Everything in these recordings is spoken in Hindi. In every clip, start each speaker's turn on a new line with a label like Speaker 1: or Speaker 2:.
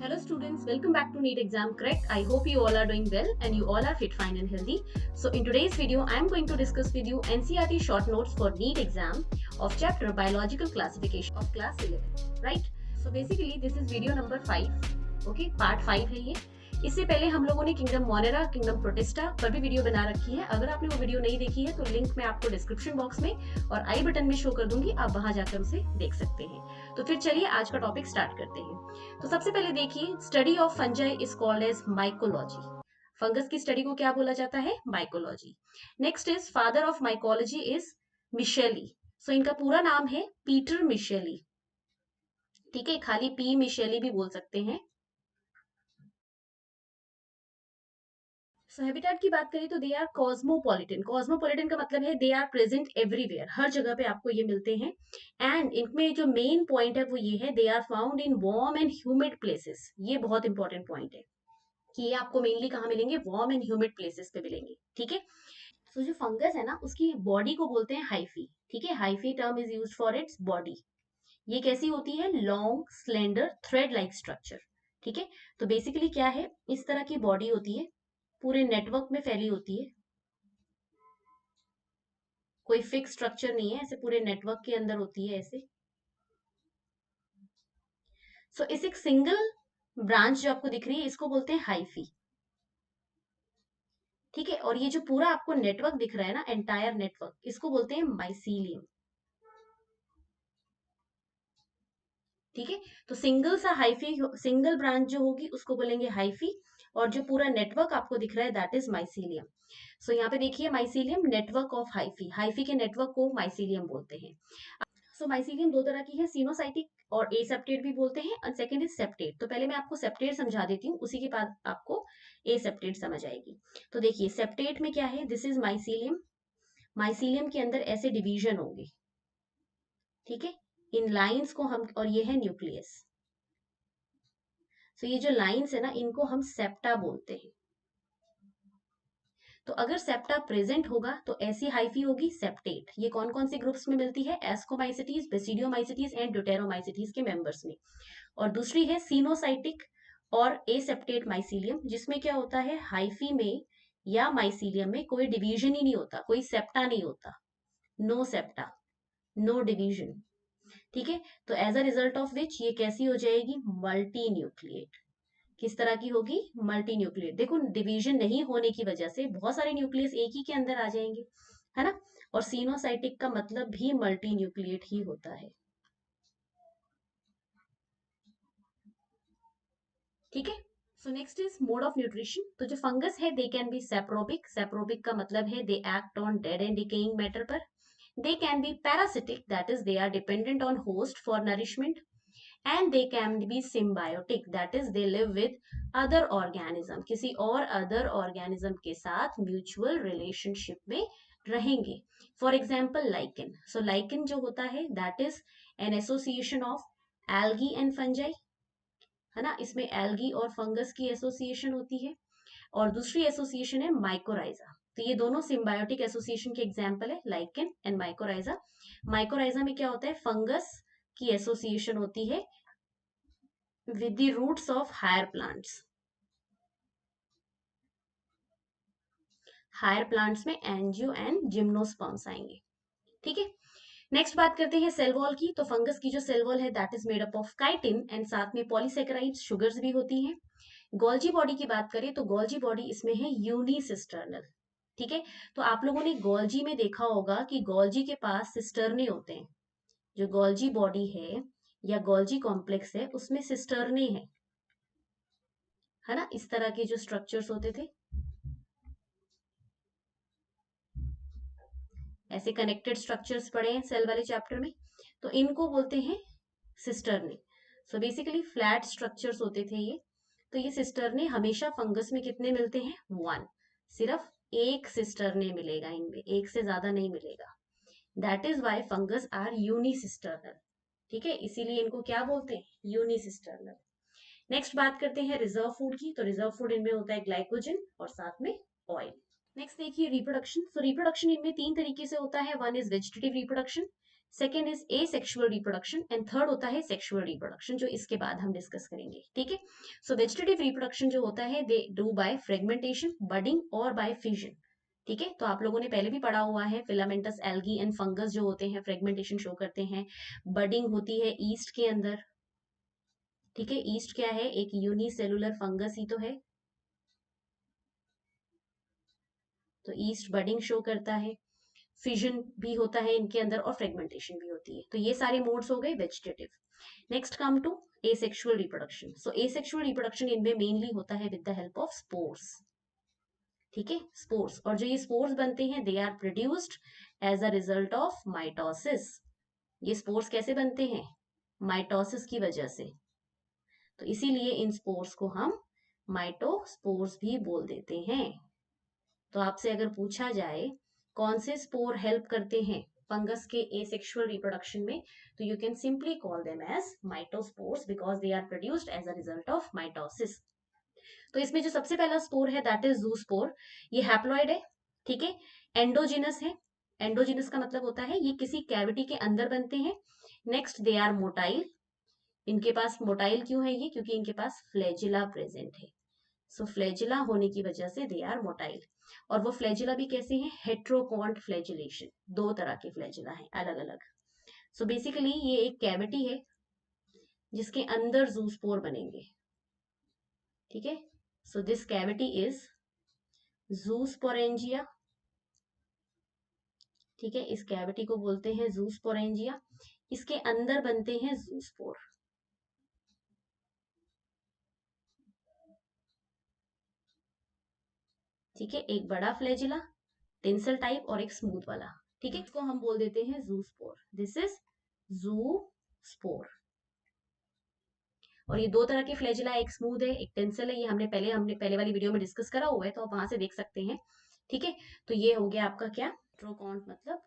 Speaker 1: Hello students, welcome back to NEET Exam Crack. I hope you all are doing well and you all are fit, fine and healthy. So in today's video, I am going to discuss with you NCERT short notes for NEET exam of chapter Biological Classification of class 11, right? So basically this is video number 5, okay, part 5 है ये. इससे पहले हम लोगों ने किंगडम मोनेरा, किंगडम प्रोटिस्टा पर भी वीडियो बना रखी है. अगर आपने वो वीडियो नहीं देखी है तो लिंक मैं आपको डिस्क्रिप्शन बॉक्स में और आई बटन में शो कर दूंगी, आप वहां जाकर उसे देख सकते हैं. तो फिर चलिए आज का टॉपिक स्टार्ट करते हैं. तो सबसे पहले देखिए, study of fungi is called as mycology. Fungus की स्टडी को क्या बोला जाता है? Mycology. Next is father of mycology is Micheli. So इनका पूरा नाम है पीटर मिशेली. ठीक है, खाली पी मिशेली भी बोल सकते हैं. सो हैबिटेट की बात करें तो दे आर कॉस्मोपॉलिटन. कॉस्मोपॉलिटन का मतलब है दे आर प्रेजेंट एवरीवेयर, हर जगह पे आपको ये मिलते हैं. एंड इनमें जो मेन पॉइंट है वो ये है, they are found in warm and humid places. ये बहुत इंपॉर्टेंट पॉइंट है कि ये आपको मेनली कहाँ मिलेंगे? वार्म एंड ह्यूमिड प्लेसेस पे मिलेंगे. ठीक है. सो जो फंगस है ना, उसकी बॉडी को बोलते हैं हाइफी. ठीक है, hyphae term is used for its body. ये कैसी होती है? Long slender thread like structure. ठीक है. तो बेसिकली क्या है, इस तरह की बॉडी होती है, पूरे नेटवर्क में फैली होती है, कोई फिक्स स्ट्रक्चर नहीं है, ऐसे पूरे नेटवर्क के अंदर होती है ऐसे. सो इस एक सिंगल ब्रांच जो आपको दिख रही है इसको बोलते हैं हाइफी. ठीक है. और ये जो पूरा आपको नेटवर्क दिख रहा है ना, एंटायर नेटवर्क, इसको बोलते हैं माइसीलियम. ठीक है. तो सिंगल सा हाइफी, सिंगल ब्रांच जो होगी उसको बोलेंगे हाइफी, और जो पूरा नेटवर्क आपको दिख रहा है दैट इज माइसीलियम. सो यहाँ पे देखिए, mycelium network of hyphae, hyphae के नेटवर्क को माइसीलियम बोलते हैं. सो माइसीलियम दो तरह की है, सिनोसाइटिक और एसेप्टेट भी बोलते हैं, और सेकंड इज सेप्टेट. तो पहले मैं आपको सेप्टेट समझा देती हूँ, उसी के बाद आपको एसेप्टेट समझ आएगी. तो देखिए, सेप्टेट में क्या है, दिस इज माइसीलियम. माइसीलियम के अंदर ऐसे डिवीजन होंगे. ठीक है. इन लाइंस को हम, और ये है न्यूक्लियस. तो ये जो लाइंस है ना, इनको हम सेप्टा बोलते हैं. तो अगर सेप्टा प्रेजेंट होगा तो ऐसी हाइफी होगी सेप्टेट. ये कौन कौन से ग्रुप्स में मिलती है? एस्कोमाइसिटीज, बेसिडियोमाइसिटीज एंड ड्यूटेरोमाइसिटीज के मेंबर्स में. और दूसरी है सीनोसाइटिक और एसेप्टेट माइसीलियम, जिसमें क्या होता है, हाइफी में या माइसीलियम में कोई डिवीजन ही नहीं होता, कोई सेप्टा नहीं होता. No septa, no division. ठीक है. तो as a result of which ये कैसी हो जाएगी? Multinucleate. किस तरह की होगी? Multi nucleate. देखो, डिवीजन नहीं होने की वजह से बहुत सारे न्यूक्लियस एक ही के अंदर आ जाएंगे, है ना. और सीनोसाइटिक का मतलब भी मल्टी न्यूक्लिएट ही होता है. ठीक है. So next is mode of nutrition. तो जो फंगस है दे कैन बी सेप्रोबिक. सेप्रोबिक का मतलब है they act on dead and decaying matter पर. They can be parasitic, that is they are dependent on host for nourishment. And they can be symbiotic, that is they live with other organism, किसी और other organism के साथ mutual relationship में रहेंगे. For example lichen. So lichen जो होता है that is an association of algae and fungi, है ना. इसमें algae और fungus की association होती है. और दूसरी एसोसिएशन है माइकोराइजा. तो ये दोनों सिम्बायोटिक एसोसिएशन के एग्जाम्पल है, लाइकेन एंड माइकोराइजा. माइकोराइजा में क्या होता है, फंगस की एसोसिएशन होती है with the roots of higher plants. Higher plants में एंजियो एंड जिम्नोस्पर्म्स आएंगे. ठीक है. नेक्स्ट बात करते हैं सेल वॉल की. तो फंगस की जो सेल वॉल है that is made up of chitin and साथ में पॉलीसेकेराइड्स, शुगर्स भी होती हैं. गोल्जी बॉडी की बात करें तो गोल्जी बॉडी इसमें है यूनिसिस्टर्नल. ठीक है. तो आप लोगों ने गोल्जी में देखा होगा कि गोल्जी के पास सिस्टर्ने होते हैं. जो गोल्जी बॉडी है या गोल्जी कॉम्प्लेक्स है उसमें सिस्टर्ने है ना. इस तरह के जो स्ट्रक्चर्स होते थे, ऐसे कनेक्टेड स्ट्रक्चर्स पढ़े हैं सेल वाले चैप्टर में, तो इनको बोलते हैं cisternae. So basically flat structures होते थे ये. तो ये सिस्टर्ने हमेशा फंगस में कितने मिलते हैं? 1. सिर्फ एक सिस्टर्ने मिलेगा इनमें, एक से ज्यादा नहीं मिलेगा. That is why fungus are unicisternal. ठीक है. इसीलिए इनको क्या बोलते हैं? यूनिसिस्टर्नल. नेक्स्ट बात करते हैं रिजर्व फूड की. तो रिजर्व फूड इनमें होता है ग्लाइकोजन और साथ में ऑयल. नेक्स्ट देखिए रिप्रोडक्शन. तो रिप्रोडक्शन इनमें 3 तरीके से होता है. One is vegetative reproduction, second is a sexual reproduction and third होता है सेक्शुअल रिप्रोडक्शन, जो इसके बाद हम डिस्कस करेंगे, ठीक है। सो वेजिटेटिव रिप्रोडक्शन जो होता है they do by fragmentation, budding और बाय फ्यूजन, ठीक है। तो आप लोगों ने पहले भी पढ़ा हुआ है फिलामेंटस एल्गी एंड फंगस जो होते हैं फ्रेगमेंटेशन शो करते हैं, बडिंग होती है ईस्ट के अंदर, ठीक है। ईस्ट क्या है, एक यूनिसेलुलर फंगस ही तो है, तो ईस्ट बडिंग शो करता है, फिजन भी होता है इनके अंदर और फ्रेगमेंटेशन भी होती है। तो ये सारे मोड्स हो गए vegetative. Next come to asexual reproduction. So asexual reproduction इनमें मेनली होता है with the help of spores, ठीक है, स्पोर्स। और जो ये स्पोर्स बनते हैं they are produced as a result of mitosis. ये स्पोर्स कैसे बनते हैं, माइटोसिस की वजह से, तो इसीलिए इन स्पोर्स को हम माइटोस्पोर्स भी बोल देते हैं। तो आपसे अगर पूछा जाए कौन से स्पोर हेल्प करते हैं फंगस के एसेक्सुअल रिप्रोडक्शन में, तो you can simply call them as mitospores because they are produced as a result of mitosis. तो इसमें जो सबसे पहला स्पोर है दैट इज जूस्पोर। ये हैप्लॉइड है, ठीक है, एंडोजिनस है। एंडोजिनस का मतलब होता है ये किसी कैविटी के अंदर बनते हैं। Next they are motile. इनके पास मोटाइल क्यों है ये, क्योंकि इनके पास फ्लैजिला प्रेजेंट है। सो फ्लैजिला होने की वजह से दे आर मोटाइल। और वो फ्लैजिला भी कैसे हैं, हेट्रोकॉन्ट फ्लैजिलेशन, दो तरह के फ्लैजिला हैं अलग अलग। सो बेसिकली ये एक कैविटी है जिसके अंदर जूस्पोर बनेंगे, ठीक है। सो दिस कैविटी इज जूस्पोरेंजिया, ठीक है, इस कैविटी को बोलते हैं जूस्पोरेंजिया। इसके अंदर बनते हैं जूस्पोर, ठीक है, एक बड़ा फ्लैजिला टेंसल टाइप और एक स्मूथ वाला, ठीक है, इसको हम बोल देते हैं जूस्पोर। This is zoospore. और ये दो तरह के फ्लैजिला, एक स्मूथ है एक टेंसल है, ये हमने पहले वाली वीडियो में डिस्कस करा हुआ है, तो आप वहां से देख सकते हैं, ठीक है। तो ये हो गया आपका क्या, ट्रोकॉन्ट मतलब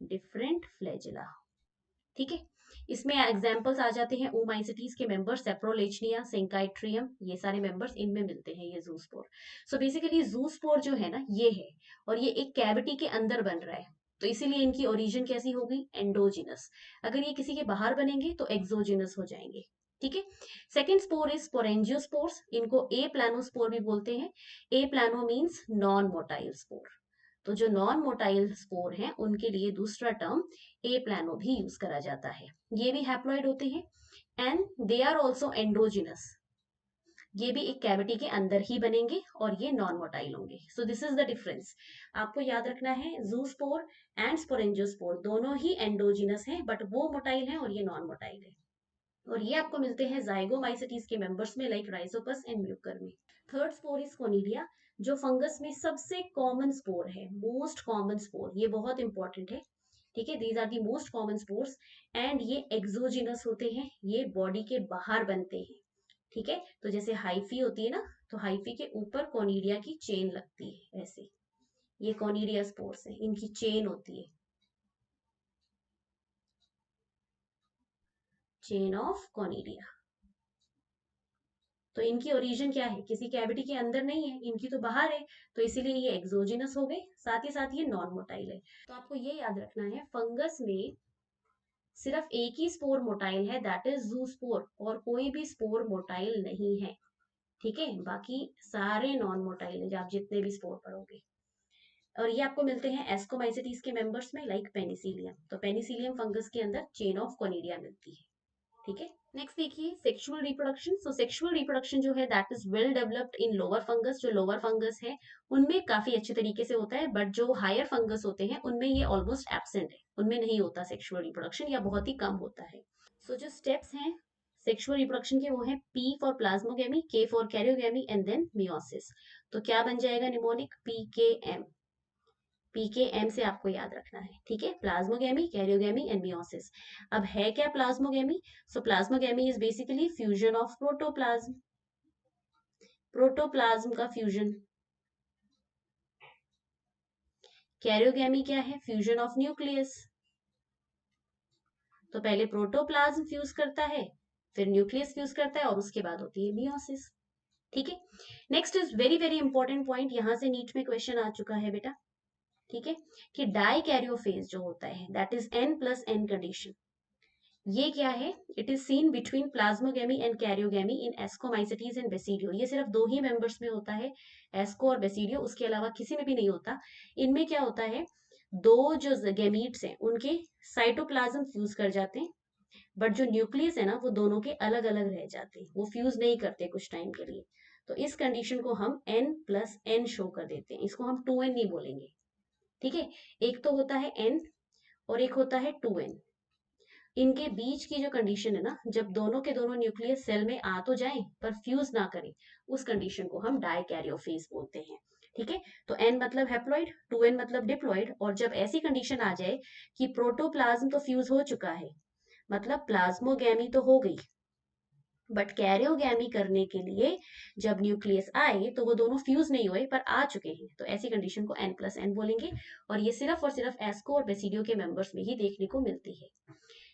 Speaker 1: डिफरेंट फ्लैजिला, ठीक है। इसमें एग्जांपल्स आ जाते हैं ओमाइसिटीज के मेंबर्स, सेप्रोलेचनिया, सेंकाइट्रियम, ये सारे मेंबर्स इनमें मिलते हैं ये जूस्पोर। सो बेसिकली जूस्पोर जो है ना ये है, और ये एक कैविटी के अंदर बन रहा है, तो इसीलिए इनकी ओरिजिन कैसी होगी, एंडोजिनस। अगर ये किसी के बाहर बनेंगे तो एक्सोजिनस हो जाएंगे, ठीक है। सेकेंड स्पोर इज स्पोरेंजियोस्पोर्स, इनको ए प्लानोस्पोर भी बोलते हैं। Aplano means non motile spore. तो जो नॉन मोटाइल स्पोर हैं उनके लिए दूसरा टर्म ए प्लानो भी यूज करा जाता है। ये भी हैप्लॉइड होते हैं and they are also androgynous. ये भी एक कैविटी के अंदर ही बनेंगे और ये नॉन मोटाइल होंगे। सो दिस इज द डिफरेंस। आपको याद रखना है जूस्पोर एंड स्पोरेंजियोस्पोर दोनों ही एंडोजिनस हैं, बट वो मोटाइल हैं और ये नॉन मोटाइल है। और ये आपको मिलते हैं जाइगोमाइसिटीज के मेंबर्स में लाइक राइजोपस एंड म्यूकर में। थर्ड स्पोर इज कोनिडिया, जो फंगस में सबसे कॉमन स्पोर है, मोस्ट कॉमन स्पोर, ये बहुत इंपॉर्टेंट है, ठीक है। These are the most common spores and ये एक्सोजिनस होते हैं, ये बॉडी के बाहर बनते हैं, ठीक है। तो जैसे हाइफी होती है ना, तो हाइफी के ऊपर कोनिडिया की चेन लगती है ऐसे, ये कोनिडिया स्पोर्स है, इनकी चेन होती है, चेन ऑफ कोनिडिया। तो इनकी ओरिजिन क्या है, किसी कैविटी के अंदर नहीं है, इनकी तो बाहर है, तो इसीलिए ये एक्सोजिनस हो गए, साथ ही साथ ये नॉन मोटाइल है। तो आपको ये याद रखना है फंगस में सिर्फ एक ही स्पोर मोटाइल है दैट इज जूस्पोर, और कोई भी स्पोर मोटाइल नहीं है, ठीक है। बाकी सारे नॉन मोटाइल है, आप जितने भी स्पोर पढ़ोगे। और ये आपको मिलते हैं एस्कोमाइसिटीज के मेंबर्स में लाइक पेनिसिलियम। तो पेनिसिलियम फंगस के अंदर चेन ऑफ कोनिडिया मिलती है, ठीक है। नेक्स्ट देखिए सेक्सुअल रिप्रोडक्शन। सो सेक्सुअल रिप्रोडक्शन जो है that is well developed in lower fungus. जो लोअर फंगस है उनमें काफी अच्छे तरीके से होता है, बट जो हायर फंगस होते हैं उनमें ये ऑलमोस्ट एब्सेंट है, उनमें नहीं होता सेक्सुअल रिप्रोडक्शन या बहुत ही कम होता है। सो जो स्टेप्स हैं सेक्सुअल रिप्रोडक्शन के वो हैं P for plasmogamy, K for karyogamy and then meiosis. तो क्या बन जाएगा निमोनिक, PKM। PKM से आपको याद रखना है, ठीक है, प्लाज्मोगेमी, कैरियोगेमी एंड मियोसिस। अब है क्या plasmogamy, so plasmogamy is basically fusion of protoplasm, protoplasm का फ्यूजन। कैरियोगेमी क्या है, फ्यूजन ऑफ न्यूक्लियस। तो पहले प्रोटोप्लाज्म फ्यूज करता है, फिर न्यूक्लियस फ्यूज करता है और उसके बाद होती है मियोसिस, ठीक है। Next is very very important point, यहां से नीट में क्वेश्चन आ चुका है बेटा। ठीक है, कि डाई कैरियोफेज जो होता है दैट इज N+N कंडीशन, ये क्या है, it is seen between plasmogamy and karyogamy in ascomycetes and basidio. ये सिर्फ दो ही मेंबर्स में होता है, एस्को और बेसिडियो, उसके अलावा किसी में भी नहीं होता। इनमें क्या होता है, दो जो गेमीट्स हैं उनके साइटोप्लाज्म फ्यूज कर जाते हैं, बट जो न्यूक्लियस है ना वो दोनों के अलग अलग रह जाते हैं, वो फ्यूज नहीं करते कुछ टाइम के लिए। तो इस कंडीशन को हम N+N शो कर देते हैं, इसको हम 2N नहीं बोलेंगे। ठीक है, एक तो होता है N और एक होता है 2N। इनके बीच की जो कंडीशन है ना, जब दोनों के दोनों न्यूक्लियस सेल में आ तो जाएं पर फ्यूज ना करें, उस कंडीशन को हम डाइकैरियोफेज बोलते हैं। ठीक है, तो N मतलब हैप्लॉइड, 2N मतलब डिप्लॉइड, और जब ऐसी कंडीशन आ जाए कि प्रोटोप्लाज्म तो फ्यूज हो चुका है, मतलब प्लाज्मोगैमी तो हो गई, बट कैरियोगैमी करने के लिए जब न्यूक्लियस आए तो वो दोनों फ्यूज नहीं हुए पर आ चुके हैं, तो ऐसी कंडीशन को N+N बोलेंगे। और ये सिर्फ और सिर्फ एस्को और बेसिडियो के मेंबर्स में ही देखने को मिलती है।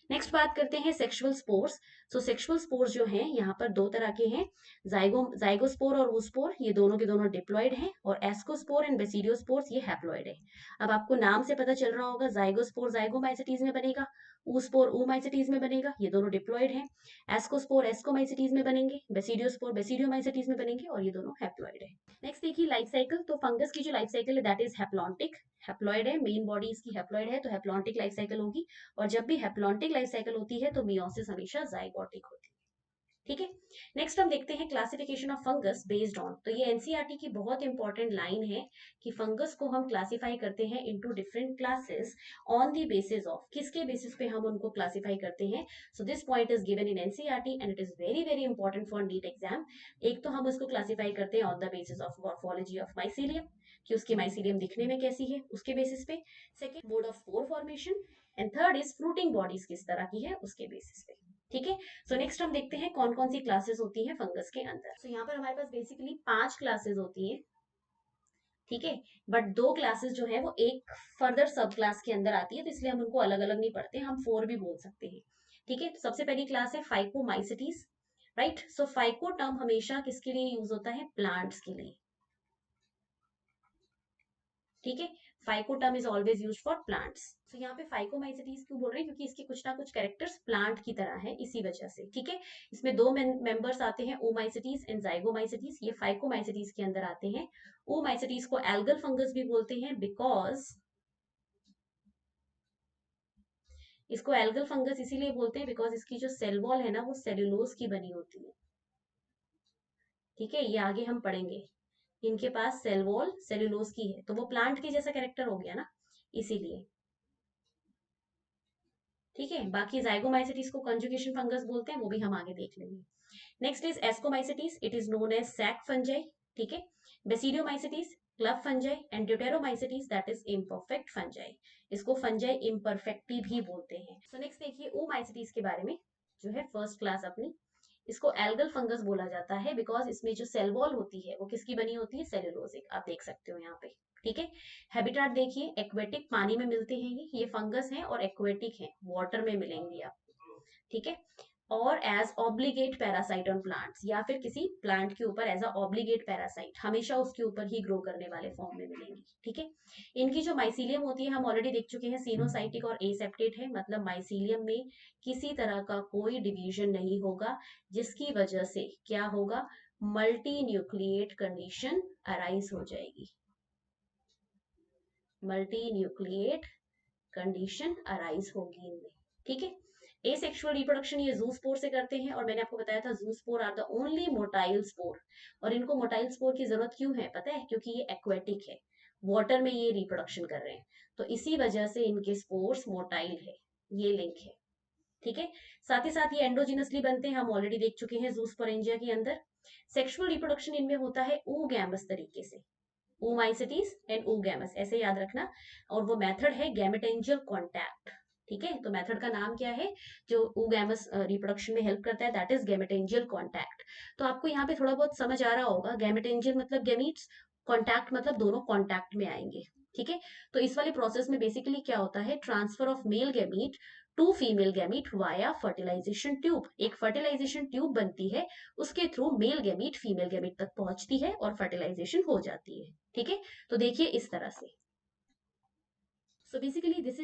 Speaker 1: नेक्स्ट बात करते हैं सेक्सुअल स्पोर्स। सो सेक्सुअल स्पोर्स जो हैं यहाँ पर दो तरह के हैं, जाइगोस्पोर और ऊस्पोर, ये दोनों के दोनों डिप्लॉइड हैं, और एस्कोस्पोर एंड बेसिडियोस्पोर्स ये हैप्लॉइड है। अब आपको नाम से पता चल रहा होगा, जाइगोस्पोर जाइगोमाइसिटीज में बनेगा, ऊस्पोर ऊमाइसिटीज में बनेगा, ये दोनों डिप्लॉइड हैं। एस्कोस्पोर एस्कोमाइसिटीज में बनेंगे, बेसिडियोस्पोर बेसिडियोमाइसिटीज में बनेंगे, और ये दोनों हैप्लॉइड है। नेक्स्ट देखिए लाइफ साइकिल। तो फंगस की जो लाइफ साइकिल है दैट इज हैप्लॉन्टिक, हैप्लॉइड है, मेन बॉडी इसकी हैप्लॉइड है, तो हैप्लॉन्टिक लाइफ साइकिल होगी। और जब भी हैप्लॉन्टिक लाइफ साइकिल होती है तो मियोसिस हमेशा जाइगोटिक होती है। ठीक है, नेक्स्ट हम देखते हैं classification of fungus based on. तो ये एनसीईआरटी की बहुत इंपॉर्टेंट लाइन है कि फंगस को हम क्लासिफाई करते हैं into different classes on the basis of, किसके बेसिस पे हम उनको क्लासिफाई करते हैं। So this point is given in NCERT and it is very very important for NEET exam. एक तो हम उसको क्लासिफाई करते हैं on the basis of morphology of mycelium, कि उसकी माइसीलियम दिखने में कैसी है उसके बेसिस पे। Second, mode of spore formation, and third is fruiting bodies किस तरह की है उसके बेसिस पे। ठीक है, सो नेक्स्ट हम देखते हैं कौन कौन सी क्लासेस होती हैं फंगस के अंदर। सो यहाँ पर हमारे पास बेसिकली 5 क्लासेस होती हैं। ठीक है, बट 2 क्लासेस जो है वो एक फर्दर सब क्लास के अंदर आती है, तो इसलिए हम उनको अलग अलग नहीं पढ़ते, हम 4 भी बोल सकते हैं। ठीक है, तो सबसे पहली क्लास है फाइकोमाइसिटीज। राइट, सो फाइको टर्म हमेशा किसके लिए यूज होता है, प्लांट्स के लिए। ठीक है, phyco term is always use for plants. तो यहाँ पे फाइकोमाइसिटीज क्यों बोल रहे हैं, क्योंकि इसके कुछ ना कुछ कैरेक्टर्स प्लांट की तरह है, इसी वजह से। ठीक है, इसमें दो मेंबर्स आते हैं, ओमाइसिटीज एंड जाइगोमाइसिटीज, ये फाइकोमाइसिटीज के अंदर आते हैं। ओमाइसिटीज को एल्गल फंगस भी बोलते हैं, बिकॉज इसको एल्गल फंगस इसीलिए बोलते हैं बिकॉज इसकी जो सेल वॉल है ना वो सेल्यूलोज की बनी होती है। ठीक है, ये आगे हम पढ़ेंगे, इनके पास सेल वॉल सेल्यूलोज की है, तो वो प्लांट के जैसा कैरेक्टर हो गया ना, इसीलिए। ठीक है, बाकी जाइगोमाइसिटीज को कंजुगेशन फंगस बोलते हैं, वो भी हम आगे देख लेंगे। Next is ascomycetes, it is known as sac fungi. ठीक है, basidiomycetes club fungi, and deuteromycetes that is imperfect fungi, इसको फंजाई इम्परफेक्टी भी बोलते हैं। सो नेक्स्ट देखिए ओमाइसिटीज के बारे में, जो है फर्स्ट क्लास अपनी, इसको एल्गल फंगस बोला जाता है बिकॉज इसमें जो सेल वॉल होती है वो किसकी बनी होती है, सेल्यूलोजिक, आप देख सकते हो यहाँ पे। ठीक है, हैबिटाट देखिए एक्वेटिक, पानी में मिलते हैं ये फंगस हैं, और एक्वेटिक हैं, वाटर में मिलेंगे आपको। ठीक है, और as obligate parasite on plants, या फिर किसी प्लांट के ऊपर एज अ ऑब्लिगेट पैरासाइट, हमेशा उसके ऊपर ही ग्रो करने वाले फॉर्म में मिलेंगी। ठीक है, इनकी जो माइसीलियम होती है हम ऑलरेडी देख चुके हैं, सीनोसाइटिक और एसेप्टेट है, मतलब माइसीलियम में किसी तरह का कोई डिवीजन नहीं होगा, जिसकी वजह से क्या होगा, मल्टी न्यूक्लिएट कंडीशन अराइज हो जाएगी, मल्टी न्यूक्लिएट कंडीशन अराइज होगी इनमें। ठीक है, एसेक्सुअल रिप्रोडक्शन ये जू स्पोर से करते हैं, और मैंने आपको बताया था zoospore are the only motile spore. और इनको मोटाइल स्पोर की जरूरत क्यों है पता है, क्योंकि ये एक्वेटिक है, वाटर में ये रिप्रोडक्शन कर रहे हैं, तो इसी वजह से इनके स्पोर्स मोटाइल है, ये लिंक है। ठीक है, साथ ही साथ ये एंडोजिनसली बनते हैं, हम ऑलरेडी देख चुके हैं जूस्पोरेंजिया के अंदर। सेक्सुअल रिप्रोडक्शन इनमें होता है oogamous तरीके से, oomaicities एंड oogamous, ऐसे याद रखना। और वो मेथड है गैमेटेंजियल कॉन्टैक्ट। ठीक है, तो मेथड का नाम क्या है जो oogamous रिप्रोडक्शन में हेल्प करता है, दैट इज गैमेटेंजियल कॉन्टैक्ट। तो आपको यहाँ पे थोड़ा बहुत समझ आ रहा होगा, गैमेटेंजियल मतलब गैमीट्स, कॉन्टैक्ट मतलब दोनों कॉन्टैक्ट में आएंगे। ठीक है, तो इस वाले प्रोसेस में बेसिकली क्या होता है, transfer of male gamete to female gamete via fertilization tube, एक फर्टिलाइजेशन ट्यूब बनती है, उसके through male gamete female gamete तक पहुंचती है और फर्टिलाइजेशन हो जाती है। ठीक है, तो देखिए इस तरह से, so basically this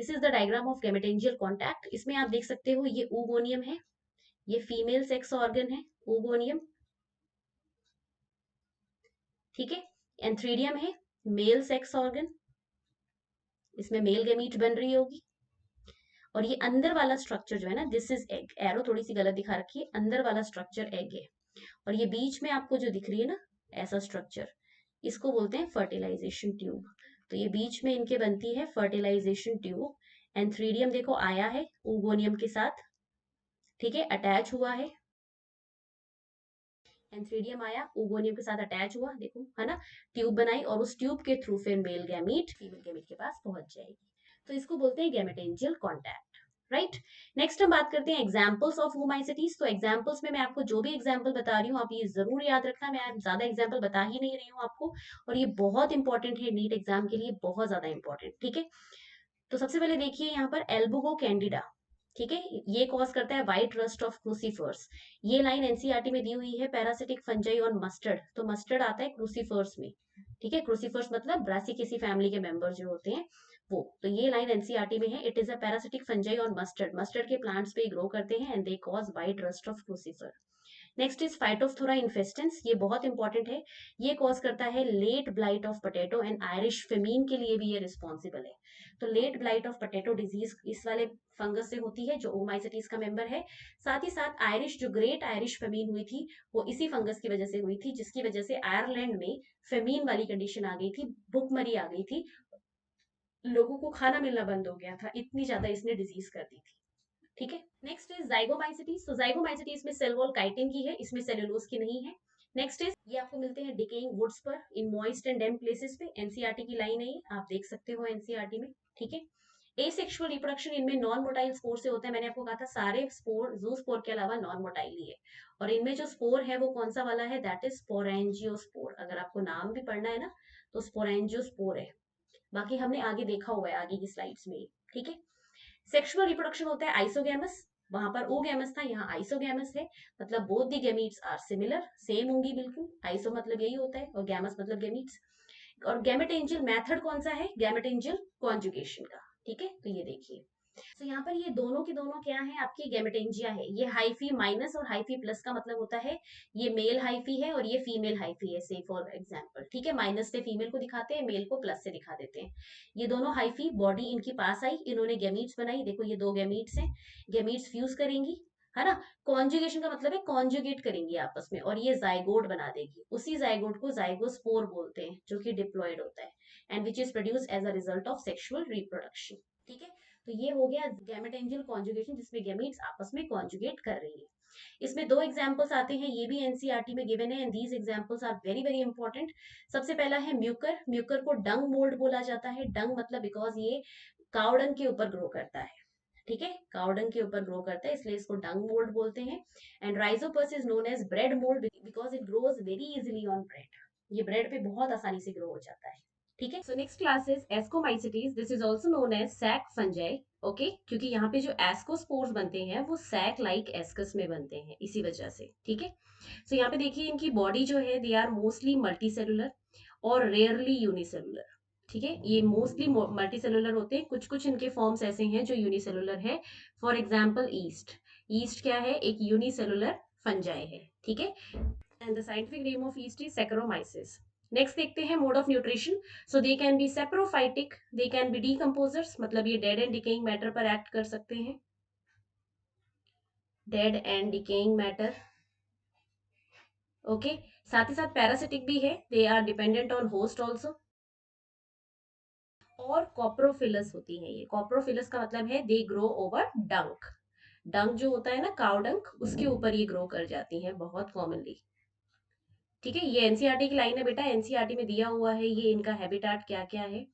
Speaker 1: is the diagram of gametangial contact. इसमें आप देख सकते हो ये oogoनियम है, ये फीमेल सेक्स ऑर्गन है oogoनियम, ठीक है। एंथ्रीडियम है मेल सेक्स ऑर्गन, इसमें मेल गैमीट बन रही होगी। और ये अंदर वाला स्ट्रक्चर जो है ना, दिस इज एग, एरो थोड़ी सी गलत दिखा रखी है, अंदर वाला स्ट्रक्चर एग है। और ये बीच में आपको जो दिख रही है ना ऐसा स्ट्रक्चर, इसको बोलते हैं फर्टिलाइजेशन ट्यूब। तो ये बीच में इनके बनती है फर्टिलाइजेशन ट्यूब। एंथ्रीडियम देखो आया है oogoनियम के साथ, ठीक है, अटैच हुआ है। एंथ्रीडियम आया oogoनियम के साथ अटैच हुआ, देखो है ना, ट्यूब बनाई, और उस ट्यूब के थ्रू फिर मेल गैमीट फीमेल गैमीट के पास पहुंच जाएगी। तो इसको बोलते हैं गैमेटेंजियल कॉन्टैक्ट, राइट। नेक्स्ट हम बात करते हैं एग्जाम्पल्स ऑफ ओमाइसिटीज। तो एग्जाम्पल्स में मैं आपको जो भी एग्जाम्पल बता रही हूँ आप ये जरूर याद रखना, मैं ज्यादा एग्जाम्पल बता ही नहीं रही हूँ आपको, और ये बहुत इंपॉर्टेंट है नीट एग्जाम के लिए, बहुत ज्यादा इंपॉर्टेंट, ठीक है। तो सबसे पहले देखिए यहाँ पर एल्बुगो कैंडिडा, ठीक है, ये कॉज करता है व्हाइट रस्ट ऑफ क्रूसीफर्स। ये लाइन एनसीईआरटी में दी हुई है, पैरासिटिक फंजाई ऑन मस्टर्ड, तो मस्टर्ड आता है क्रूसीफर्स में, ठीक है। क्रूसीफर्स मतलब ब्रासिकेसी फैमिली के मेंबर जो होते हैं वो, तो ये लाइन एनसीईआरटी में है। It is a parasitic fungi on mustard, mustard के प्लांट्स पे ग्रो करते हैं and they cause white rust of crucifer. Next is phytophthora infestans, ये बहुत इंपॉर्टेंट है, ये कॉज करता है late blight of potato and Irish famine के लिए भी ये रिस्पॉन्सिबल है। तो late blight of potato disease इस वाले फंगस से होती है जो ओमाइसिटीज का मेंबर है। साथ ही साथ आयरिश, जो ग्रेट आयरिश फेमीन हुई थी वो इसी फंगस की वजह से हुई थी, जिसकी वजह से आयरलैंड में फेमीन वाली कंडीशन आ गई थी, भुखमरी आ गई थी, लोगों को खाना मिलना बंद हो गया था, इतनी ज्यादा इसने डिजीज कर दी थी, ठीक है। Next is zygomycetes. तो जाइगोमाइसिटीज में सेल वॉल काइटिन की है, इसमें सेलुलोज की नहीं है। नेक्स्ट इज, ये आपको मिलते हैं डिकेइंग वुड्स पर in moist and damp places पे, एनसीईआरटी की लाइन है, आप देख सकते हो एनसीईआरटी में, ठीक है। एसेक्सुअल रिप्रोडक्शन इनमें नॉन मोटाइल स्पोर से होता है, मैंने आपको कहा था सारे स्पोर जू स्पोर के अलावा नॉन मोटाइल ही है। और इनमें जो स्पोर है वो कौन सा वाला है, दैट इज स्पोरेंजियोस्पोर। अगर आपको नाम भी पढ़ना है ना तो स्पोरेंजियोस्पोर है, बाकी हमने आगे देखा हुआ है आगे की स्लाइड्स में, ठीक है। सेक्सुअल रिप्रोडक्शन होता है आइसोगैमस, वहां पर ओगैमस था, यहाँ आइसोगैमस है, मतलब both the gametes are similar, same होंगी बिल्कुल, आइसो मतलब यही होता है और गैमस मतलब गैमीट्स। और गैमेटेंजियल मेथड कौन सा है, गैमेटेंजियल कॉन्जुगेशन का, ठीक है। तो ये देखिए, तो यहाँ पर ये दोनों के दोनों क्या है, आपकी गैमेटेंजिया है। ये हाइफी माइनस और हाइफी प्लस का मतलब होता है ये मेल हाइफी है और ये फीमेल हाइफी है, से फॉर एग्जाम्पल, ठीक है। माइनस से फीमेल को दिखाते हैं, मेल को प्लस से दिखा देते हैं। ये दोनों हाइफी बॉडी इनके पास आई, इन्होंने गैमीट्स बनाई, देखो ये दो गैमीट्स हैं, गैमीट्स फ्यूज करेंगी, है ना। कॉन्जुगेशन का मतलब है कॉन्जुगेट करेंगी आपस में और ये जाइगोट बना देगी, उसी जाइगोट को जाइगोस्पोर बोलते हैं जो कि डिप्लॉयड होता है and which is produce as a result of sexual reproduction, ठीक है। तो ये हो गया गैमेटेंजियल कॉन्जुगेशन, जिसमें गैमीट्स आपस में कॉन्जुगेट कर रही है। इसमें दो एग्जांपल्स आते हैं, ये भी एनसीईआरटी में गिवन है and these examples are very very important. सबसे पहला है म्यूकर, म्यूकर को डंग मोल्ड बोला जाता है, डंग मतलब बिकॉज ये काउडंग के ऊपर ग्रो करता है, ठीक है, काउडंग के ऊपर ग्रो करता है इसलिए इसको डंग मोल्ड बोलते हैं। And rhizopus is known as bread mould because it grows very easily on bread, ये ब्रेड पे बहुत आसानी से ग्रो हो जाता है, ठीक है। So next class is ascomycetes, this is also known as sac fungi, okay, क्योंकि यहाँ पे जो एस्कोस्पोर्स बनते हैं वो सैक लाइक एस्कस में बनते हैं इसी वजह से, ठीक है। सो यहाँ पे देखिए इनकी बॉडी जो है they are mostly multicellular और रेयरली यूनिसेलुलर, ठीक है। ये मोस्टली मल्टी सेलुलर होते हैं, कुछ कुछ इनके फॉर्म्स ऐसे हैं जो यूनिसेलुलर है, फॉर एग्जाम्पल ईस्ट, ईस्ट क्या है, एक यूनिसेलुलर फंजाई है, ठीक है। And the scientific name of yeast is saccharomyces. Next देखते हैं mode of nutrition. So they can be saprophytic, they can be decomposers, मतलब ये डेड एंड डिकेइंग मैटर पर एक्ट कर सकते हैं, dead and decaying matter, okay. साथ ही साथ पैरासिटिक भी है, they are dependent on host also. और कॉप्रोफिलस होती है, ये कॉप्रोफिलस का मतलब है दे ग्रो ओवर डंक, डंक जो होता है ना काउ डंक, उसके ऊपर ये ग्रो कर जाती हैं बहुत कॉमनली, ठीक है। ये एनसीईआरटी की लाइन है बेटा, एनसीईआरटी में दिया हुआ है ये इनका हैबिटाट क्या क्या है।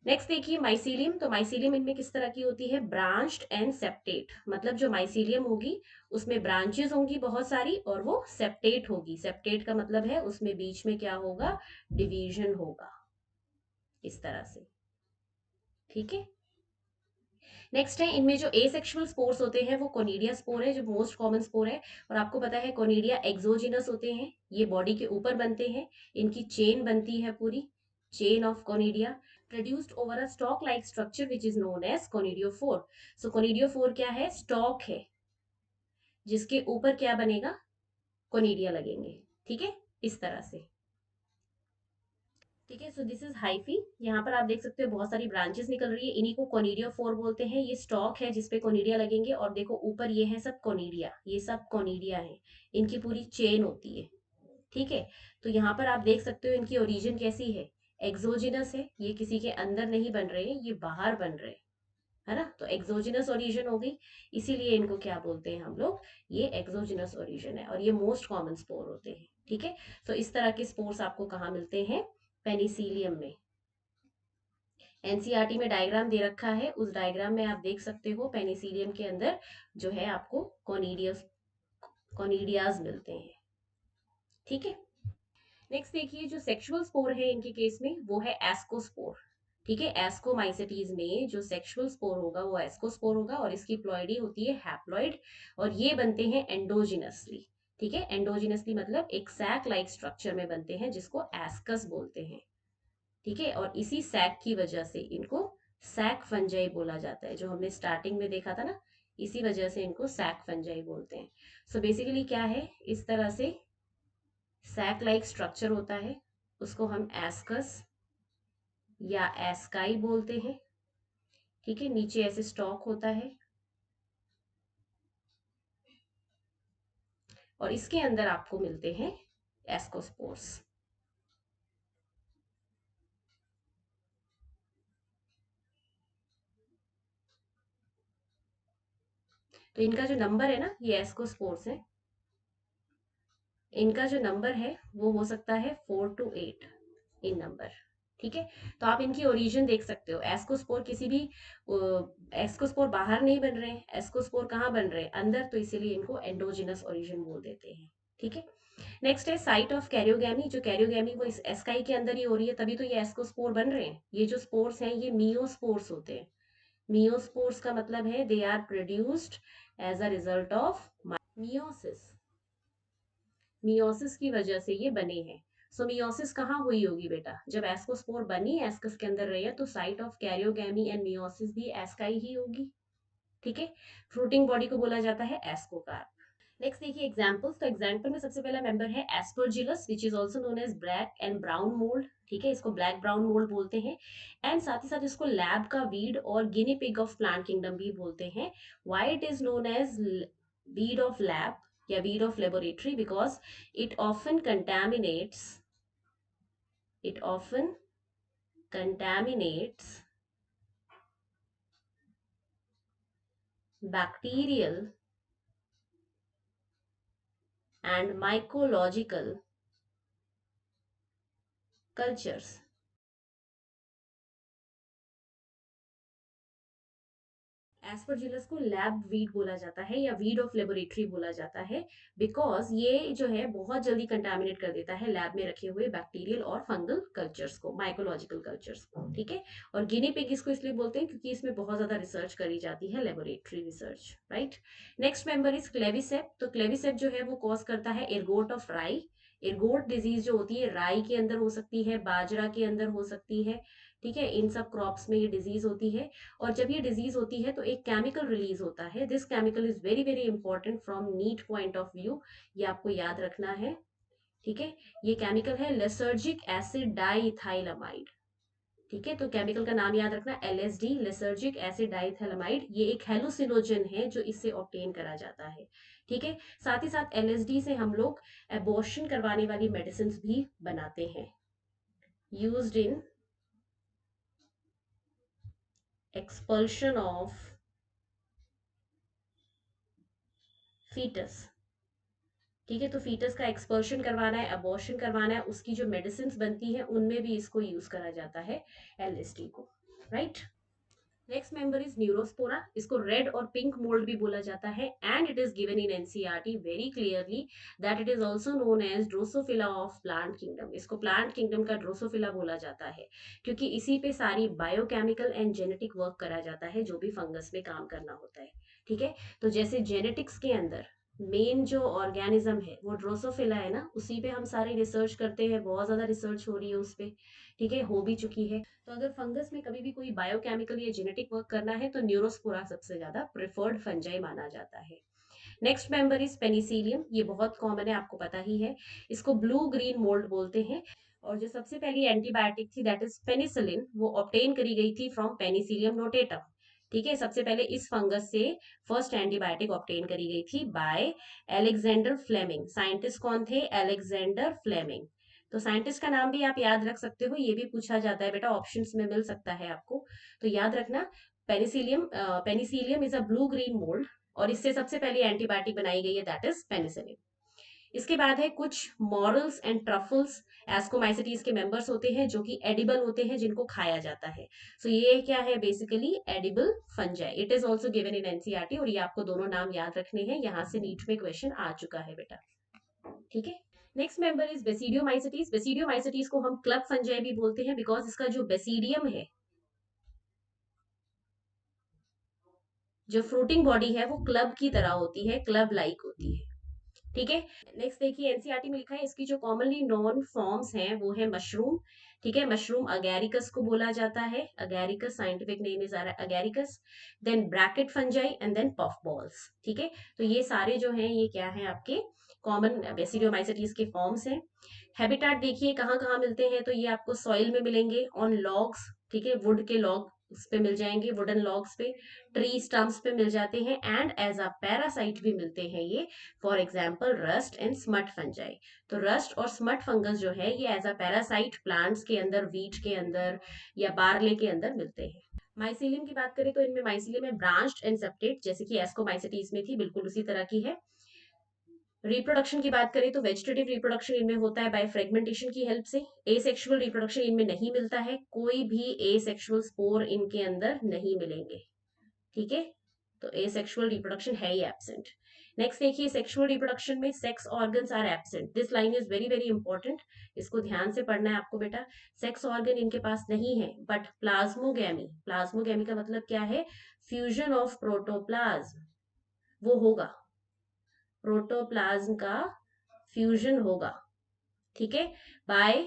Speaker 1: नेक्स्ट देखिए माइसीलियम, तो माइसीलियम इनमें किस तरह की होती है, ब्रांच्ड एंड सेप्टेट, मतलब जो माइसीलियम होगी उसमें ब्रांचेस होंगी बहुत सारी और वो सेप्टेट होगी, सेप्टेट का मतलब है उसमें बीच में क्या होगा, डिवीजन होगा, इस तरह से, ठीक है। नेक्स्ट है इनमें जो एसेक्सुअल स्पोर्स होते हैं वो कोनिडिया स्पोर है जो मोस्ट कॉमन स्पोर है, और आपको पता है कोनिडिया एक्सोजिनस होते हैं, ये बॉडी के ऊपर बनते हैं, इनकी चेन बनती है पूरी, chain of conidia. Produced over a stalk like structure which is known as conidiophore. So conidiophore क्या है? स्टॉक है जिसके ऊपर क्या बनेगा? कोनिडिया लगेंगे। ठीक है, इस तरह से। ठीक है, सो दिस इज हाइफी। यहाँ पर आप देख सकते हो बहुत सारी ब्रांचेस निकल रही है, इन्हीं को कोनिडिया फोर बोलते हैं। ये स्टॉक है जिसपे कोनिडिया लगेंगे, और देखो ऊपर ये है सब कोनिडिया, ये सब कोनिडिया है, इनकी पूरी चेन होती है। ठीक है, तो यहाँ पर आप देख सकते हो इनकी ओरिजिन कैसी है? एक्सोजिनस है, ये किसी के अंदर नहीं बन रहे हैं, ये बाहर बन रहे हैं, है ना? तो एक्सोजिनस ओरिजिन हो गई, इसीलिए इनको क्या बोलते हैं हम लोग? ये एक्सोजिनस ओरिजिन है, और ये मोस्ट कॉमन स्पोर होते हैं। ठीक है, तो इस तरह के स्पोर्स आपको कहाँ मिलते हैं? पेनिसिलियम में। एनसीईआरटी में डायग्राम दे रखा है, उस डायग्राम में आप देख सकते हो पेनिसिलियम के अंदर जो है आपको कोनिडियस कोनिडियाज मिलते हैं। ठीक है, नेक्स्ट देखिए, जो सेक्सुअल स्पोर है इनके केस में वो है एस्कोस्पोर। ठीक है, एस्कोमाइसेटीज में जो सेक्सुअल स्पोर होगा वो एस्कोस्पोर होगा, और इसकी प्लॉइडी होती है हैप्लॉइड, और ये बनते हैं एंडोजिनसली। ठीक है, एंडोजिनसली मतलब एक सैक लाइक स्ट्रक्चर में बनते हैं, जिसको एस्कस बोलते हैं। ठीक है, और इसी सैक की वजह से इनको सैक फंजाई बोला जाता है, जो हमने स्टार्टिंग में देखा था ना, इसी वजह से इनको सैक फंजाई बोलते हैं। सो बेसिकली क्या है, इस तरह से सैक लाइक स्ट्रक्चर होता है, उसको हम एस्कस या एस्काई बोलते हैं। ठीक है, नीचे ऐसे स्टॉक होता है, और इसके अंदर आपको मिलते हैं एस्कोस्पोर्स। तो इनका जो नंबर है ना, ये एस्कोस्पोर्स है, इनका जो नंबर है वो हो सकता है 4 to 8 इन नंबर। ठीक है, तो आप इनकी ओरिजिन देख सकते हो। एस्कोस्पोर किसी भी एस्कोस्पोर बाहर नहीं बन रहे हैं, एस्कोस्पोर कहाँ बन रहे हैं? अंदर, तो इसीलिए इनको एंडोजिनस ओरिजिन बोल देते हैं। ठीक है, नेक्स्ट है साइट ऑफ कैरियोगैमी। जो कैरियोगैमी वो इस एस्काई के अंदर ही हो रही है, तभी तो ये एस्कोस्पोर बन रहे हैं। ये जो स्पोर्स हैं ये मियोस्पोर्स होते हैं। मियोस्पोर्स का मतलब है they are produced as a result of meiosis. Meiosis की वजह से ये बने हैं। सो मियोसिस कहाँ हुई होगी बेटा? जब एस्कोस्पोर बनी, एस्कस के अंदर रही है, तो site of karyogamy and meiosis भी एस्काई ही होगी। ठीक है, फ्रूटिंग बॉडी को बोला जाता है एस्कोकार्प। नेक्स्ट देखिए एग्जांपल्स। तो एग्जांपल में सबसे पहला मेंबर है aspergillus, which is also known as black and brown mould. ठीक है, इसको ब्लैक ब्राउन मोल्ड बोलते हैं, एंड साथ ही साथ इसको लैब का वीड और guinea pig of plant kingdom भी बोलते हैं। Why it is known as weed of lab या weed of laboratory? Because it often contaminates it often contaminates bacterial and mycological cultures। Aspergillus को लैब वीड बोला जाता है या वीड ऑफ लेबोरेटरी बोला जाता है, बिकॉज ये जो है बहुत जल्दी कंटामिनेट कर देता है लैब में रखे हुए बैक्टीरियल और फंगल कल्चर्स को, माइकोलॉजिकल कल्चर्स को। ठीक है, और गिनी पिग इसको इसलिए बोलते हैं क्योंकि इसमें बहुत ज्यादा रिसर्च करी जाती है, laboratory research. Right, next member is Claviceps. तो क्लेविसेप जो है वो कॉज करता है ergot of rye. Ergot disease जो होती है राई के अंदर हो सकती है, बाजरा के अंदर हो सकती है। ठीक है, इन सब क्रॉप्स में ये डिजीज होती है, और जब ये डिजीज होती है तो एक केमिकल रिलीज होता है। This chemical is very very important from NEET point of view, ये आपको याद रखना है। ठीक है, ये केमिकल है लेसर्जिक एसिड डाइइथाइलामाइड। ठीक है, तो केमिकल का नाम याद रखना, एलएसडी, लेसर्जिक एसिड डाइइथाइलामाइड। ये एक हेलुसिनोजन है जो इससे ऑब्टेन करा जाता है। ठीक है, साथ ही साथ एलएसडी से हम लोग एबॉर्शन करवाने वाली मेडिसिन भी बनाते हैं, used in expulsion of foetus. ठीक है, तो फीटस का एक्सपर्शन करवाना है, अबॉर्शन करवाना है, उसकी जो मेडिसिन बनती है उनमें भी इसको यूज करा जाता है, एलएसडी को। Right, next member is neurospora. इसको रेड और पिंक मोल्ड भी बोला जाता है, and it is given in NCERT very clearly that it is also known as drosophila of plant kingdom. इसको प्लांट किंगडम का ड्रोसोफिला बोला जाता है, क्योंकि इसी पे सारी बायोकेमिकल एंड जेनेटिक वर्क करा जाता है जो भी फंगस में काम करना होता है। ठीक है, तो जैसे जेनेटिक्स के अंदर मेन जो ऑर्गेनिज्म है वो ड्रोसोफिला है ना, उसी पे हम सारी रिसर्च करते हैं, बहुत ज्यादा रिसर्च हो रही है उस पे। ठीक है, हो भी चुकी है। तो अगर फंगस में कभी भी कोई बायोकेमिकल या जेनेटिक वर्क करना है तो न्यूरोस्पोरा सबसे ज्यादा प्रेफर्ड फंजाई माना जाता है। नेक्स्ट मेंबर इज पेनिसिलियम, ये बहुत कॉमन है, आपको पता ही है। इसको ब्लू ग्रीन मोल्ड बोलते हैं। और जो सबसे पहली एंटीबायोटिक थी दैट इज पेनिसिलिन, वो ऑब्टेन करी गई थी फ्रॉम पेनिसिलियम नोटेटम। ठीक है, सबसे पहले इस फंगस से फर्स्ट एंटीबायोटिक ऑब्टेन करी गई थी बाय एलेक्जेंडर फ्लेमिंग। साइंटिस्ट कौन थे? Alexander Fleming. तो साइंटिस्ट का नाम भी आप याद रख सकते हो, ये भी पूछा जाता है बेटा, ऑप्शंस में मिल सकता है आपको। तो याद रखना, Penicillium, Penicillium is a blue green mould, और इससे सबसे पहली एंटीबायोटिक बनाई गई है दैट इज पेनिसिलिन। इसके बाद है कुछ मॉरल्स एंड ट्रफल्स, एस्कोमाइसिटीज के मेंबर्स होते हैं जो कि एडिबल होते हैं, जिनको खाया जाता है। सो ये क्या है? Basically edible fungi. It is also given in NCERT, और ये आपको दोनों नाम याद रखने हैं, यहाँ से नीट में क्वेश्चन आ चुका है बेटा। ठीक है। Next member is basidiomycetes. Basidiomycetes को हम क्लब फंजाई भी बोलते हैं, बिकॉज इसका जो बेसिडियम है, जो फ्रूटिंग बॉडी है, वो क्लब की तरह होती है, क्लब लाइक होती है। ठीक है। नेक्स्ट देखिए, एनसीईआरटी में लिखा है इसकी जो कॉमनली नोन फॉर्म्स हैं वो है मशरूम। ठीक है, मशरूम अगैरिकस को बोला जाता है, agaricus scientific name is agaricus. Then bracket fungi and then puff balls. ठीक है, तो ये सारे जो हैं ये क्या है आपके कॉमन बेसिडियोमाइसिटीज के फॉर्म्स हैं। हैबिटाट देखिए कहाँ कहाँ मिलते हैं, तो ये आपको सॉइल में मिलेंगे, ऑन लॉग्स, ठीक है, वुड के लॉग उस पे मिल जाएंगे, वुडन लॉग्स पे, ट्री स्टम्प्स पे मिल जाते हैं, एंड एज अ पैरासाइट भी मिलते हैं ये, for example rust and smut fungi. तो रस्ट और स्मट फंगस जो है ये एज अ पैरासाइट प्लांट्स के अंदर, वीट के अंदर या बारले के अंदर मिलते हैं। माइसिलियम की बात करें तो इनमें माइसिलियम में ब्रांच्ड एंड सेप्टेट, जैसे कि एस्कोमाइसिटीज में थी, बिल्कुल उसी तरह की है। रिप्रोडक्शन की बात करें तो वेजिटेटिव रिप्रोडक्शन इनमें होता है बाय फ्रेगमेंटेशन की हेल्प से। एसेक्सुअल रिप्रोडक्शन इनमें नहीं मिलता है, कोई भी एसेक्सुअल स्पोर इनके अंदर नहीं मिलेंगे। ठीक है, तो एसेक्सुअल रिप्रोडक्शन है ही एब्सेंट। नेक्स्ट देखिए, सेक्सुअल रिप्रोडक्शन में sex organs are absent. This line is very very important, इसको ध्यान से पढ़ना है आपको बेटा। सेक्स ऑर्गन इनके पास नहीं है, बट प्लाज्मोगैमी, प्लाज्मोगैमी का मतलब क्या है? फ्यूजन ऑफ प्रोटोप्लाज्म, वो होगा, प्रोटोप्लाज्म का फ्यूजन होगा। ठीक है, बाय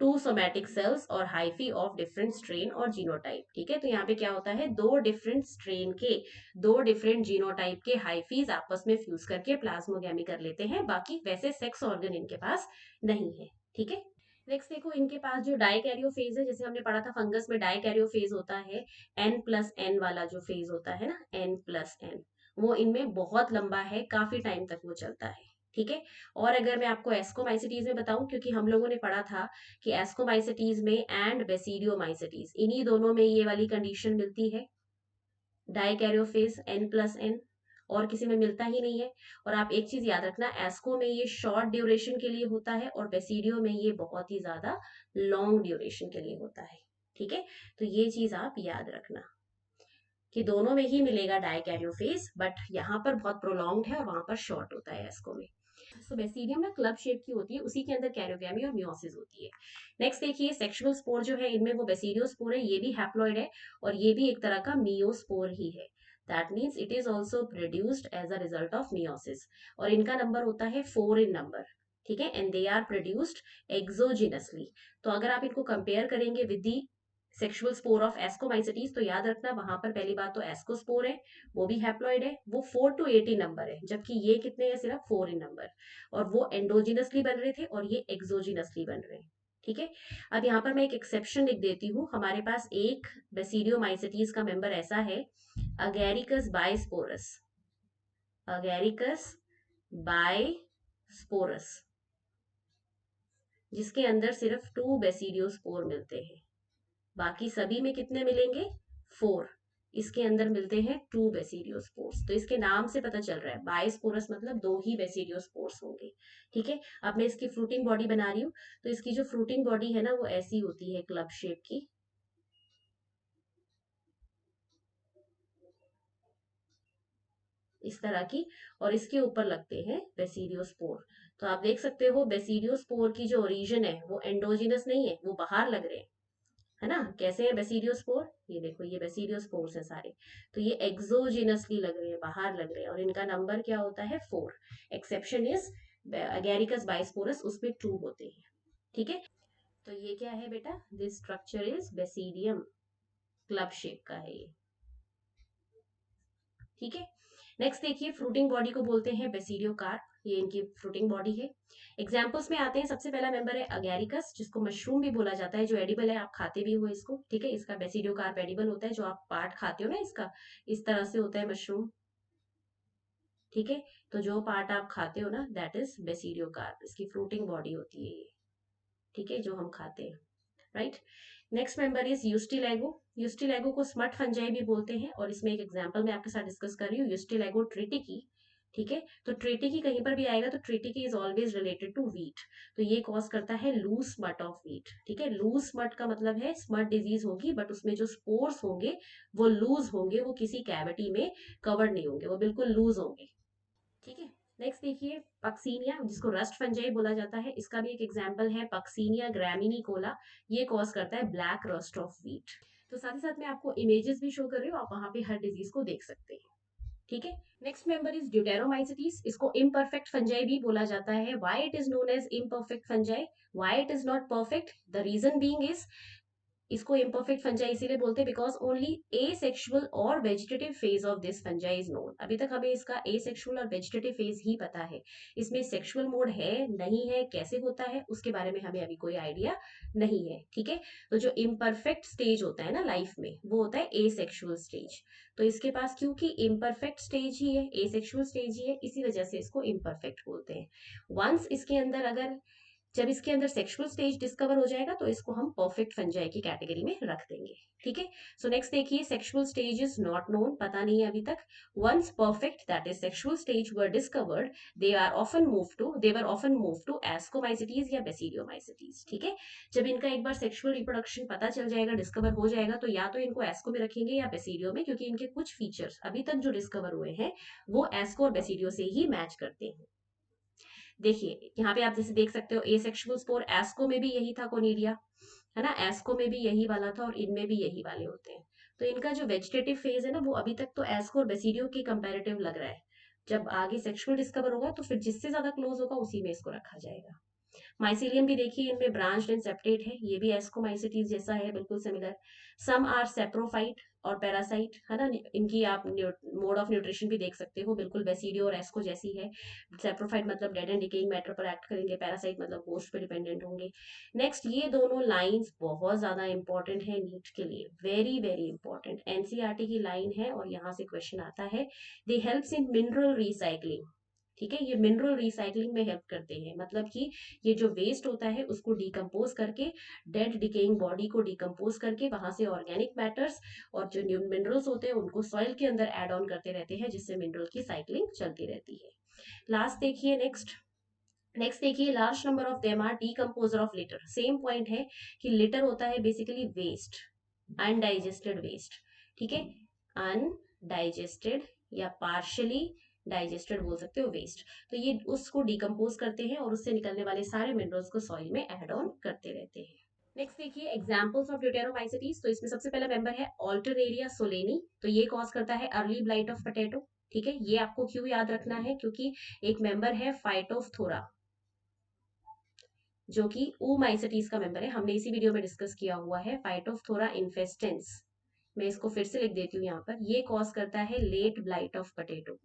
Speaker 1: टू सोमैटिक सेल्स और हाइफी ऑफ डिफरेंट स्ट्रेन और जीनोटाइप। ठीक है, तो यहाँ पे क्या होता है, दो डिफरेंट स्ट्रेन के, दो डिफरेंट जीनोटाइप के हाइफीज आपस में फ्यूज करके प्लाज्मोगैमी कर लेते हैं, बाकी वैसे सेक्स ऑर्गन इनके पास नहीं है। ठीक है। नेक्स्ट देखो, इनके पास जो डाइकैरियो फेज है, जैसे हमने पढ़ा था फंगस में डाइकैरियो फेज होता है, N+N वाला जो फेज होता है ना, N+N, वो इनमें बहुत लंबा है, काफी टाइम तक वो चलता है। ठीक है। और अगर मैं आपको एस्कोमाइसिटीज में बताऊं, क्योंकि हम लोगों ने पढ़ा था कि एस्कोमाइसिटीज में एंड बेसिडियोमाइसिटीज, इन्हीं दोनों में ये वाली कंडीशन मिलती है, डाइकैरियोफेज N+N, और किसी में मिलता ही नहीं है। और आप एक चीज याद रखना, एस्को में ये शॉर्ट ड्यूरेशन के लिए होता है, और बेसिडियो में ये बहुत ही ज्यादा लॉन्ग ड्यूरेशन के लिए होता है। ठीक है, तो ये चीज आप याद रखना कि दोनों में ही मिलेगा डाइकैरियोफेज, बट यहाँ पर बहुत प्रोलॉन्ग्ड है और वहां पर शॉर्ट होता है एस्को में। सो बेसिडियम ना क्लब शेप की होती है, उसी के अंदर कैरियोगैमी और मियोसिस होती है। नेक्स्ट देखिए, सेक्सुअल स्पोर जो है इनमें वो बेसिडियो स्पोर है, ये भी हैप्लॉइड है, और ये भी एक तरह का मियोस्पोर ही है। That means it is also produced as a result of meiosis, और इनका नंबर होता है 4 इन नंबर। ठीक है, एंड दे आर प्रोड्यूस्ड एक्सोजिनसली। तो अगर आप इनको कंपेयर करेंगे with the sexual spore of ascomycetes, तो याद रखना वहां पर पहली बात तो एस्कोस्पोर है, वो भी हैप्लॉइड है, वो 4 to 18 नंबर है, जबकि ये कितने हैं? सिर्फ 4 इन नंबर। और वो एंडोजिनसली बन रहे थे और ये एक्सोजिनसली बन रहे हैं। ठीक है। अब यहाँ पर मैं एक एक्सेप्शन लिख देती हूँ, हमारे पास एक बेसिडियोमाइसिटीज का मेंबर ऐसा है, अगैरिकस बायस्पोरस, अगैरिकस बायस्पोरस, जिसके अंदर सिर्फ 2 बेसिडियोस्पोर मिलते हैं, बाकी सभी में कितने मिलेंगे? 4। इसके अंदर मिलते हैं 2 बेसिडियोस्पोर्स। तो इसके नाम से पता चल रहा है बायस्पोरस मतलब 2 ही बेसिडियोस्पोर्स होंगे। ठीक है, अब मैं इसकी फ्रूटिंग बॉडी बना रही हूँ, तो इसकी जो फ्रूटिंग बॉडी है ना वो ऐसी होती है, क्लब शेप की, इस तरह की, और इसके ऊपर लगते हैं बेसिडियोस्पोर। तो आप देख सकते हो बेसिडियोस्पोर की जो ओरिजिन है वो एंडोजिनस नहीं है, वो बाहर लग रहे हैं। है ना। कैसे है बेसिडियोस्पोर, ये देखो ये बेसिडियोस्पोर्स है सारे, तो ये एक्सोजिनसली लग रहे हैं, बाहर लग रहे हैं, और इनका नंबर क्या होता है 4। एक्सेप्शन इज अगैरिकस बाइस्पोरस, उसमें 2 होते हैं। ठीक है, तो ये क्या है बेटा, this structure is basidium, club shape का है ये। ठीक है, नेक्स्ट देखिए फ्रूटिंग बॉडी को बोलते हैं बेसिडियोकार्प, ये इनकी फ्रूटिंग बॉडी है। एग्जाम्पल्स में आते हैं, सबसे पहला मेंबर है अगैरिकस, जिसको मशरूम भी बोला जाता है, जो एडिबल है, आप खाते भी हो इसको। ठीक है, इसका बेसिडियोकार्प एडिबल होता है, जो आप पार्ट खाते हो ना इसका, इस तरह से होता है मशरूम। ठीक है, तो जो पार्ट आप खाते हो ना दैट इज बेसिडियोकार्प, इसकी फ्रूटिंग बॉडी होती है ये। ठीक है, जो हम खाते हैं, right. Next member is Ustilago. Ustilago को स्मट फंजाई भी बोलते हैं, और इसमें एक एग्जांपल मैं आपके साथ डिस्कस कर रही हूँ, यूस्टिलेगो ट्रिटिकी। ठीक है, तो ट्रिटिकी कहीं पर भी आएगा तो tritici is always related to wheat, तो ये कॉज करता है लूज स्मट ऑफ वीट। ठीक है, लूज स्मट का मतलब है स्मट डिजीज होगी, बट उसमें जो स्पोर्स होंगे वो लूज होंगे, वो किसी कैविटी में कवर्ड नहीं होंगे, वो बिल्कुल लूज होंगे। ठीक है, नेक्स्ट देखिए पक्सीनिया, जिसको रस्ट फंजाई बोला जाता है, इसका भी एक एग्जांपल है पक्सीनिया ग्रामिनिकोला, ये कॉज करता है ब्लैक रस्ट ऑफ व्हीट। तो साथ ही साथ मैं आपको इमेजेस भी शो कर रही हूँ, आप वहां पे हर डिजीज को देख सकते हैं। ठीक है, नेक्स्ट मेंबर इज ड्यूटेरोमाइसिटीज, इसको इम्परफेक्ट फंजाई भी बोला जाता है। Why it is known as imperfect fungi, why it is not perfect, the reason being is, इसको इम्परफेक्ट फंजाई इसीलिए बोलते हैं बिकॉज ओनली ए सेक्सुअल और vegetative phase of this fungi is known. अभी तक हमें इसका ए सेक्सुअल और वेजिटेटिव फेज ही पता है, इसमें सेक्सुअल मोड है नहीं है, कैसे होता है, उसके बारे में हमें अभी कोई आइडिया नहीं है। ठीक है, तो जो इम्परफेक्ट स्टेज होता है ना लाइफ में, वो होता है ए सेक्सुअल स्टेज। तो इसके पास क्योंकि इम्परफेक्ट स्टेज ही है, ए सेक्सुअल स्टेज ही है, इसी वजह से इसको इम्परफेक्ट बोलते हैं। वंस इसके अंदर अगर, जब इसके अंदर सेक्सुअल स्टेज डिस्कवर हो जाएगा तो इसको हम परफेक्ट फंजाई की कैटेगरी में रख देंगे। ठीक है, सो नेक्स्ट देखिए sexual stage is not known, पता नहीं है अभी तक। Once perfect that is sexual stage were discovered, they were often move to ascomycetes या बेसिडियोमाइसिटीज। ठीक है, जब इनका एक बार सेक्सुअल रिप्रोडक्शन पता चल जाएगा, डिस्कवर हो जाएगा, तो या तो इनको एस्को में रखेंगे या बेसिडियो में, क्योंकि इनके कुछ फीचर्स अभी तक जो डिस्कवर हुए हैं वो एस्को और बेसिडियो से ही मैच करते हैं। देखिए यहाँ पे आप जैसे देख सकते हो एसेक्सुअल स्पोर, एस्को में भी यही था कोनिडिया, है ना, एस्को में भी यही वाला था और इनमें भी यही वाले होते हैं। तो इनका जो वेजिटेटिव फेज है ना, वो अभी तक तो एस्को और बेसिडियो के कंपैरेटिव लग रहा है। जब आगे सेक्सुअल डिस्कवर होगा तो फिर जिससे ज्यादा क्लोज होगा उसी में इसको रखा जाएगा। माइसिलियम भी देखिए इनमें ब्रांच्ड एंड सेप्टेट है, ये भी एस्कोमाइसिटीज जैसा है, बिल्कुल सिमिलर। सम आर सेप्रोफाइट और पैरासाइट, है ना, इनकी आप मोड ऑफ न्यूट्रिशन भी देख सकते हो, बिल्कुल बेसिडियो और एस्को जैसी है। सेप्रोफाइट मतलब डेड एंड डिकेइंग मैटर पर एक्ट करेंगे, पैरासाइट मतलब होस्ट पे डिपेंडेंट होंगे। नेक्स्ट ये दोनों लाइंस बहुत ज्यादा इंपॉर्टेंट है नीट के लिए, वेरी वेरी इंपॉर्टेंट, एनसीईआरटी की लाइन है और यहाँ से क्वेश्चन आता है। दे हेल्प्स इन मिनरल रिसाइकलिंग। ठीक है, ये मिनरल रिसाइकलिंग में हेल्प करते हैं, मतलब कि ये जो वेस्ट होता है उसको डिकम्पोज करके, डेड डिकेइंग बॉडी को डिकम्पोज करके वहां से ऑर्गेनिक मैटर्स और जो न्यू मिनरल्स होते हैं उनको सॉइल के अंदर एड ऑन करते रहते हैं, जिससे मिनरल की साइक्लिंग चलती रहती है। लास्ट देखिए नेक्स्ट देखिए large number of them are decomposer of litter. Same point है कि लिटर होता है बेसिकली वेस्ट, अनडाइजेस्टेड वेस्ट। ठीक है, अनडाइजेस्टेड या पार्शली डाइजेस्टेड बोल सकते हो वेस्ट, तो ये उसको डिकम्पोज करते हैं और उससे निकलने वाले सारे मिनरल्स को सॉइल में ऐड ऑन करते रहते हैं। नेक्स्ट देखिए एग्जांपल्स ऑफ ड्यूटेरोमाइसिटीज, तो इसमें सबसे पहला मेंबर है ऑल्टरनेरिया सोलेनी, तो ये कॉज करता है अर्ली ब्लाइट ऑफ पोटैटो। ठीक है, ये आपको क्यों याद रखना है, क्योंकि एक मेंबर है फाइटोफथोरा, जो कि oomaइसिटीज का मेंबर है, हमने इसी वीडियो में डिस्कस किया हुआ है, फाइटोफथोरा इन्फेस्टेंस। मैं इसको फिर से लिख देती हूँ यहाँ पर, ये कॉज करता है लेट ब्लाइट ऑफ पोटैटो।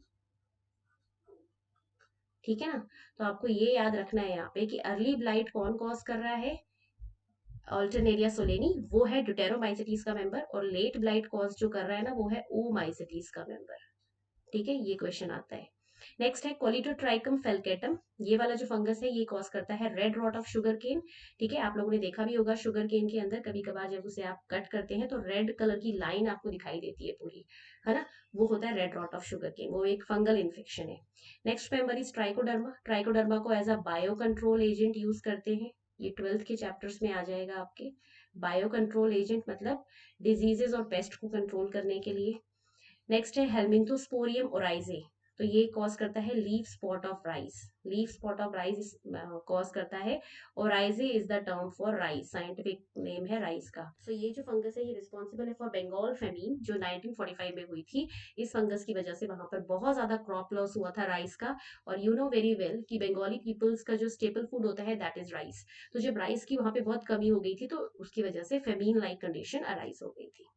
Speaker 1: ठीक है ना, तो आपको ये याद रखना है यहाँ पे कि अर्ली ब्लाइट कौन कॉज कर रहा है, ऑल्टरनेरिया सोलेनी, वो है ड्यूटेरोमाइसिटीज का मेंबर, और लेट ब्लाइट कॉज जो कर रहा है ना वो है oomaइसिटीज का मेंबर। ठीक है, ये क्वेश्चन आता है। नेक्स्ट है कोलिटोट्राइकम फेल्केटम, ये वाला जो फंगस है ये कॉज करता है red rot of sugarcane. ठीक है, आप लोगों ने देखा भी होगा शुगर केन के अंदर कभी कभार जब उसे आप कट करते हैं तो रेड कलर की लाइन आपको दिखाई देती है पूरी, है ना, वो होता है red rot of sugarcane, वो एक फंगल इन्फेक्शन है। Next member is Trichoderma, Trichoderma को as a bio control agent use करते हैं, ये 12th के चैप्टर्स में आ जाएगा आपके। बायो कंट्रोल एजेंट मतलब डिजीजेस और पेस्ट को कंट्रोल करने के लिए। नेक्स्ट है हेलमिंथोस्पोरियम ओराइजे, तो ये कॉज करता है leaf spot of rice. Leaf spot of rice cause करता है। और oryzae is the term for rice, scientific name है राइस का। सो ये जो फंगस है ये रिस्पॉन्सिबल है फॉर बंगाल फेमीन जो 1945 में हुई थी। इस फंगस की वजह से वहां पर बहुत ज्यादा क्रॉप लॉस हुआ था राइस का। और यू नो वेरी वेल कि बंगाली पीपल्स का जो स्टेपल फूड होता है दैट इज राइस। तो जब राइस की वहां पे बहुत कमी हो गई थी तो उसकी वजह से फेमीन लाइक कंडीशन अराइज हो गई थी।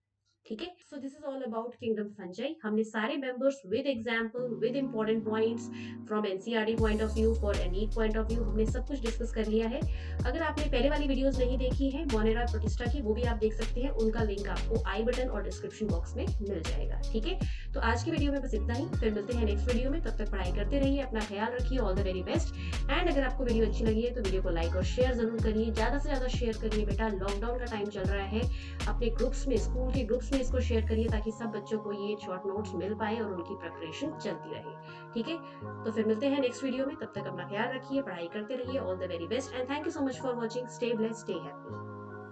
Speaker 1: ठीक है। So this is all about kingdom fungi. हमने सारे members with example with important points from NCERT point of view for a NEET point of view हमने सब कुछ डिस्कस कर लिया है। अगर आपने पहले वाली वीडियोस नहीं देखी है मोनेरा प्रोटिस्टा की, वो भी आप देख सकते हैं। उनका लिंक आपको आई बटन और डिस्क्रिप्शन बॉक्स में मिल जाएगा। ठीक है। तो आज की वीडियो में बस इतना ही, फिर मिलते हैं नेक्स्ट वीडियो में। तब तक पढ़ाई करते रहिए, अपना ख्याल रखिए। All the very best. And अगर आपको वीडियो अच्छी लगी है तो वीडियो को लाइक और शेयर जरूर करिए, ज्यादा से ज्यादा शेयर करिए बेटा। लॉकडाउन का टाइम चल रहा है, अपने ग्रुप्स में, स्कूल के ग्रुप्स में इसको शेयर करिए ताकि सब बच्चों को ये शॉर्ट नोट्स मिल पाए और उनकी प्रिपरेशन चलती रहे। ठीक है। तो फिर मिलते हैं नेक्स्ट वीडियो में। तब तक अपना ख्याल रखिए, पढ़ाई करते रहिए। All the very best and thank you so much for watching. Stay blessed, stay happy.